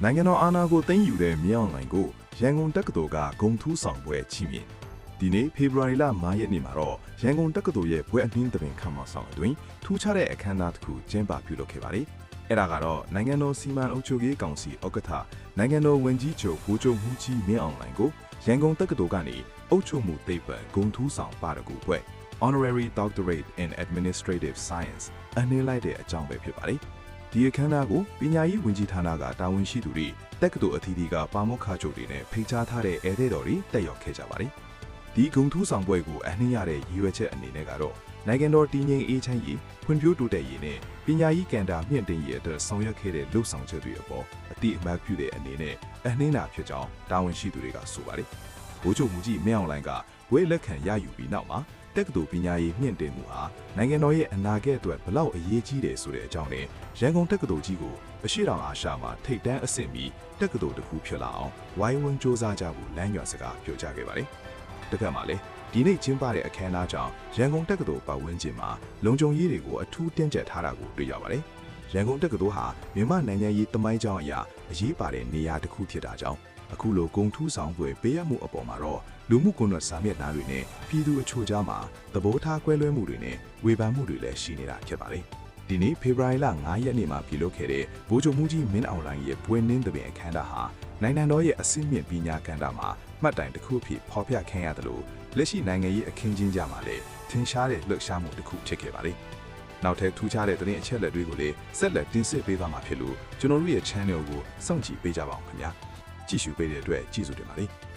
နိုင်ငံတော်အာဏာကိုသိမ်းယူတဲ့မြောက်နိုင်ကိုရန်ကုန်တက္ကသိုလ်ကဂုံထူးဆောင်ပွဲချီးမြှင့်ဒီနေ့ဖေဖော်ဝါရီလ9ရက်နေ့မှာတော့ရန်ကုန်တက္ကသိုလ်ရဲ့ဘွဲ့အနှင်းသဘင်ခမ်းမဆောင်အတွင်းထူးခြားတဲ့အခမ်းအနားတစ်ခုကျင်းပပြုလုပ်ခဲ့ပါတယ်။အဲ့ဒါကတော့နိုင်ငံတော်စီမံအုပ်ချုပ်ရေးကောင်စီဥက္ကဋ္ဌနိုင်ငံတော်ဝန်ကြီးချုပ်ဗိုလ်ချုပ်မှူးကြီးမင်းအောင်လှိုင်ကိုရန်ကုန်တက္ကသိုလ်ကနေအုပ်ချုပ်မှုသိပ္ပံဂုံထူးဆောင်ပါရဂူဘွဲ့ Honorary Doctorate in Administrative Science အနှင်းလိုက်တဲ့အကြောင်းပဲဖြစ်ပါတယ်။ဒီအခမ်းအနားကိုပညာရေးဝန်ကြီးဌာနကတာဝန်ရှိသူတွေတက္ကသိုလ်အသီးသီးကပါမောက္ခချုပ်တွေနဲ့ဖိတ်ကြားထားတဲ့ဧည့်သည်တော်တွေတက်ရောက်ခဲ့ကြပါတယ်။ဒီဂုံထူးဆောင်ပွဲကိုအနှင်းရတဲ့ရည်ရွယ်ချက်အနေနဲ့ကတော့နိုင်ငံတော်တည်ငြိမ်အေးချမ်းရေးဖွံ့ဖြိုးတိုးတက်ရေးနဲ့ပညာရေးကဏ္ဍမြင့်တင်ရေးအတွက်ဆောင်ရွက်ခဲ့တဲ့လှုပ်ဆောင်ချက်တွေအပေါ်အတိအမှတ်ပြုတဲ့အနေနဲ့အနှင်းတာဖြစ်ကြောင်းတာဝန်ရှိသူတွေကဆိုပါတယ်။ဗိုလ်ချုပ်မှူးကြီးမင်းအောင်လှိုင်ကဝေးလက်ခံရယူပြီးနောက်မှာတက္ကသိုလ်ပညာရေးမြင့်တင်မှုဟာနိုင်ငံတော်ရဲ့အနာဂတ်အတွက်ဘလောက်အရေးကြီးတယ်ဆိုတဲ့အကြောင်းနဲ့ရန်ကုန်တက္ကသိုလ်ကြီးကိုအရှိတောင်အာရှမှာထိပ်တန်းအဆင့်ပြီးတက္ကသိုလ်တစ်ခုဖြစ်လာအောင်ဝိုင်းဝန်းစ조사ကြဖို့လမ်းညွှန်စကားပြောကြားခဲ့ပါတယ်။တက္ကသိုလ်မှာလည်းဒီနေ့ကျင်းပတဲ့အခမ်းအနားကြောင့်ရန်ကုန်တက္ကသိုလ်ပတ်ဝန်းကျင်မှာလုံခြုံရေးတွေကိုအထူးတင်းကျပ်ထားတာကိုတွေ့ရပါတယ်။ရန်ကုန်တက္ကသိုလ်ဟာမြန်မာနိုင်ငံရေးတမိုင်းကြောင်းအရာအရေးပါတဲ့နေရာတစ်ခုဖြစ်တာကြောင့်အခုလိုဂုံထူးဆောင်ပွဲပေးရမှုအပေါ်မှာတော့လူမှုကွန်ရက်စာမျက်နှာတွေနဲ့ပြည်သူအချို့ကြားမှာသဘောထားကွဲလွဲမှုတွေနဲ့ဝေဖန်မှုတွေလည်းရှိနေတာဖြစ်ပါတယ်။ဒီနေ့ဖေဖော်ဝါရီလ9ရက်နေ့မှာပြုလုပ်ခဲ့တဲ့ဗိုလ်ချုပ်မှူးကြီးမင်းအောင်လှိုင်ရဲ့ပွဲနှင်းသဘင်အခမ်းအနားဟာနိုင်ငံတော်ရဲ့အဆင့်မြင့်ပညာကဏ္ဍမှာမှတ်တိုင်တစ်ခုအဖြစ်ဖော်ပြခံရတယ်လို့လက်ရှိနိုင်ငံရေးအခင်းကျင်းကြမှာလည်းထင်ရှားတဲ့လှုပ်ရှားမှုတစ်ခုဖြစ်ခဲ့ပါတယ်။နောက်ထပ်ထူးခြားတဲ့သတင်းအချက်အလက်တွေကိုလည်းဆက်လက်တင်ဆက်ပေးသွားမှာဖြစ်လို့ကျွန်တော်တို့ရဲ့ channel ကိုစောင့်ကြည့်ပေးကြပါအောင်ခင်ဗျာ။ကြည့်ရှုပေးတဲ့အတွက်ကျေးဇူးတင်ပါတယ်။